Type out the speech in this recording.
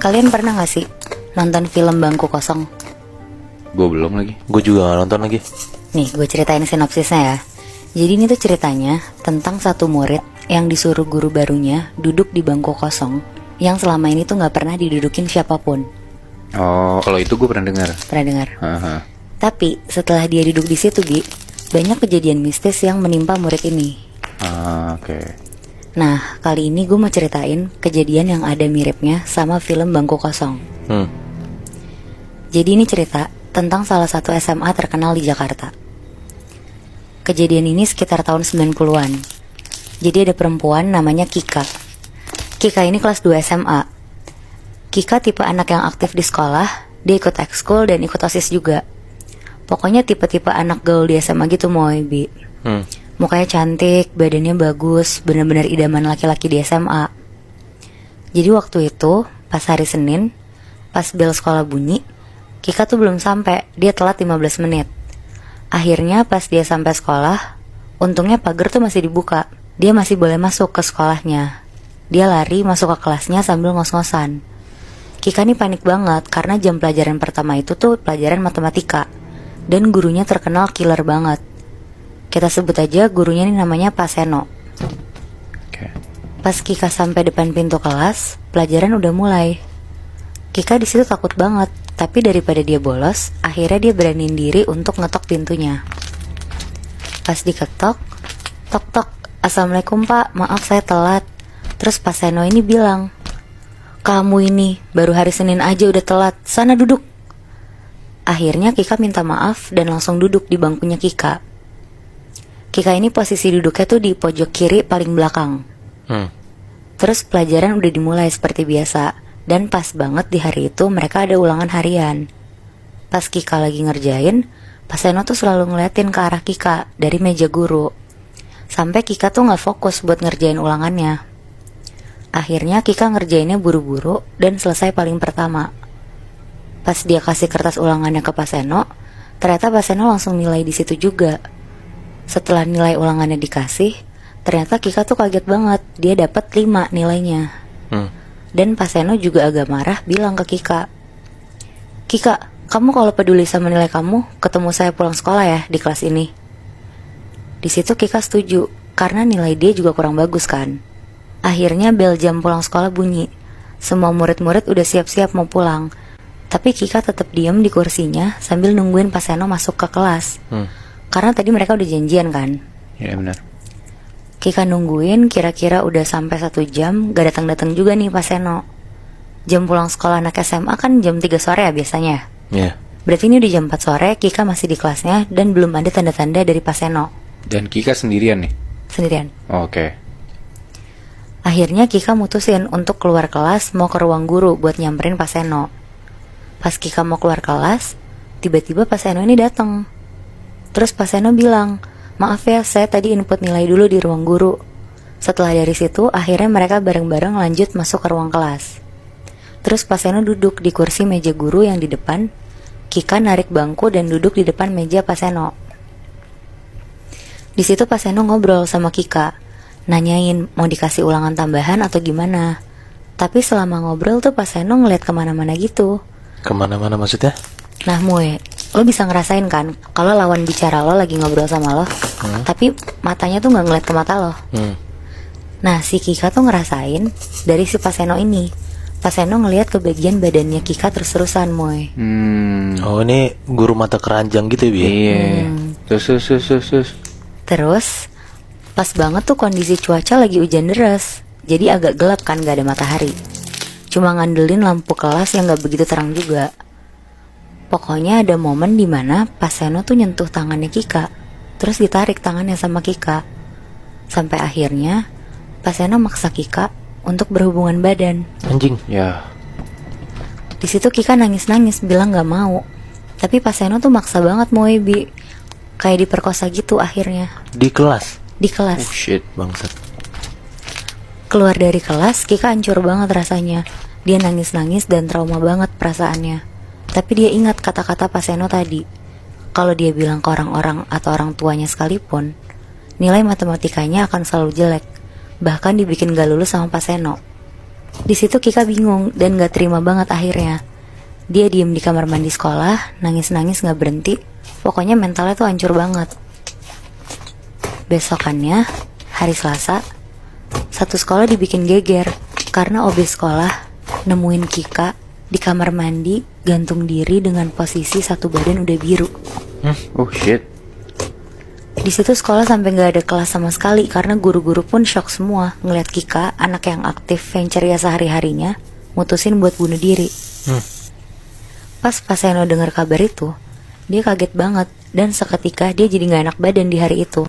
Kalian pernah gak sih nonton film Bangku Kosong? Gue belum lagi. Gue juga gak nonton lagi. Nih, gue ceritain sinopsisnya ya. Jadi ini tuh ceritanya tentang satu murid yang disuruh guru barunya duduk di bangku kosong yang selama ini tuh gak pernah didudukin siapapun. Oh, kalau itu gue pernah dengar. Pernah dengar? Haha. Tapi setelah dia duduk di situ, Bi, banyak kejadian mistis yang menimpa murid ini. Oke. Nah, kali ini gue mau ceritain kejadian yang ada miripnya sama film Bangku Kosong. Jadi ini cerita tentang salah satu SMA terkenal di Jakarta. Kejadian ini sekitar tahun 90-an. Jadi ada perempuan namanya Kika. Kika ini kelas 2 SMA. Kika tipe anak yang aktif di sekolah. Dia ikut ekskul dan ikut OSIS juga. Pokoknya tipe-tipe anak gaul di SMA gitu, Moy, Bi. Mukanya cantik, badannya bagus, benar-benar idaman laki-laki di SMA. Jadi waktu itu, pas hari Senin, pas bel sekolah bunyi, Kika tuh belum sampai, dia telat 15 menit. Akhirnya pas dia sampai sekolah, untungnya pagar tuh masih dibuka. Dia masih boleh masuk ke sekolahnya. Dia lari masuk ke kelasnya sambil ngos-ngosan. Kika nih panik banget karena jam pelajaran pertama itu tuh pelajaran matematika. Dan gurunya terkenal killer banget. Kita sebut aja gurunya ini namanya Pak Seno. Oke. Pas Kika sampai depan pintu kelas, pelajaran udah mulai. Kika di situ takut banget, tapi daripada dia bolos, akhirnya dia beraniin diri untuk ngetok pintunya. Pas diketok, tok tok, "Assalamualaikum Pak, maaf saya telat." Terus Pak Seno ini bilang, "Kamu ini baru hari Senin aja udah telat, sana duduk." Akhirnya Kika minta maaf dan langsung duduk di bangkunya Kika. Kika ini posisi duduknya tuh di pojok kiri paling belakang. Terus pelajaran udah dimulai seperti biasa. Dan pas banget di hari itu mereka ada ulangan harian. Pas Kika lagi ngerjain, Pak Seno tuh selalu ngeliatin ke arah Kika dari meja guru. Sampai Kika tuh gak fokus buat ngerjain ulangannya. Akhirnya Kika ngerjainnya buru-buru dan selesai paling pertama. Pas dia kasih kertas ulangannya ke Pak Seno, ternyata Pak Seno langsung nilai di situ juga. Setelah nilai ulangannya dikasih, ternyata Kika tuh kaget banget. Dia dapat 5 nilainya. Dan Pak Seno juga agak marah bilang ke Kika, "Kika, kamu kalau peduli sama nilai kamu, ketemu saya pulang sekolah ya di kelas ini." Di situ Kika setuju, karena nilai dia juga kurang bagus kan. Akhirnya bel jam pulang sekolah bunyi. Semua murid-murid udah siap-siap mau pulang. Tapi Kika tetap diem di kursinya sambil nungguin Pak Seno masuk ke kelas. Karena tadi mereka udah janjian kan. Ya benar. Kika nungguin kira-kira udah sampai 1 jam, gak datang-datang juga nih Pak Seno. Jam pulang sekolah anak SMA kan jam 3 sore ya biasanya. Iya. Berarti ini udah jam 4 sore, Kika masih di kelasnya dan belum ada tanda-tanda dari Pak Seno. Dan Kika sendirian nih? Sendirian. Oke. Akhirnya Kika mutusin untuk keluar kelas mau ke ruang guru buat nyamperin Pak Seno. Pas Kika mau keluar kelas, tiba-tiba Pak Seno ini datang. Terus Pak Seno bilang, "Maaf ya, saya tadi input nilai dulu di ruang guru." Setelah dari situ, akhirnya mereka bareng-bareng lanjut masuk ke ruang kelas. Terus Pak Seno duduk di kursi meja guru yang di depan. Kika narik bangku dan duduk di depan meja Pak Seno. Di situ Pak Seno ngobrol sama Kika, nanyain mau dikasih ulangan tambahan atau gimana. Tapi selama ngobrol tuh Pak Seno ngeliat kemana-mana gitu. Kemana-mana maksudnya? Nah Moe, lo bisa ngerasain kan kalau lawan bicara lo lagi ngobrol sama lo, tapi matanya tuh gak ngeliat ke mata lo. Nah si Kika tuh ngerasain dari si Pak Seno ini. Pak Seno ngeliat ke bagian badannya Kika terus-terusan, Moe. Oh ini guru mata keranjang gitu ya, Bi? Iya. Terus. Terus pas banget tuh kondisi cuaca lagi hujan deras. Jadi agak gelap kan, gak ada matahari. Cuma ngandelin lampu kelas yang gak begitu terang juga. Pokoknya ada momen dimana Pak Seno tuh nyentuh tangannya Kika. Terus ditarik tangannya sama Kika. Sampai akhirnya Pak Seno maksa Kika untuk berhubungan badan. Anjing. Ya. Di situ Kika nangis-nangis bilang gak mau. Tapi Pak Seno tuh maksa banget mau Bi. Kayak diperkosa gitu akhirnya. Di kelas? Di kelas. Oh shit. Bangsat. Keluar dari kelas, Kika hancur banget rasanya. Dia nangis-nangis dan trauma banget perasaannya. Tapi dia ingat kata-kata Pak Seno tadi. Kalau dia bilang ke orang-orang atau orang tuanya sekalipun, nilai matematikanya akan selalu jelek. Bahkan dibikin gak lulus sama Pak Seno. Di situ Kika bingung dan gak terima banget akhirnya. Dia diem di kamar mandi sekolah, nangis-nangis gak berhenti. Pokoknya mentalnya tuh hancur banget. Besokannya, hari Selasa, satu sekolah dibikin geger karena OB sekolah nemuin Kika di kamar mandi gantung diri dengan posisi satu badan udah biru. Oh shit. Di situ sekolah sampai nggak ada kelas sama sekali karena guru-guru pun shock semua ngeliat Kika, anak yang aktif yang ceria sehari-harinya, mutusin buat bunuh diri. Pas Seno dengar kabar itu, dia kaget banget dan seketika dia jadi nggak enak badan di hari itu.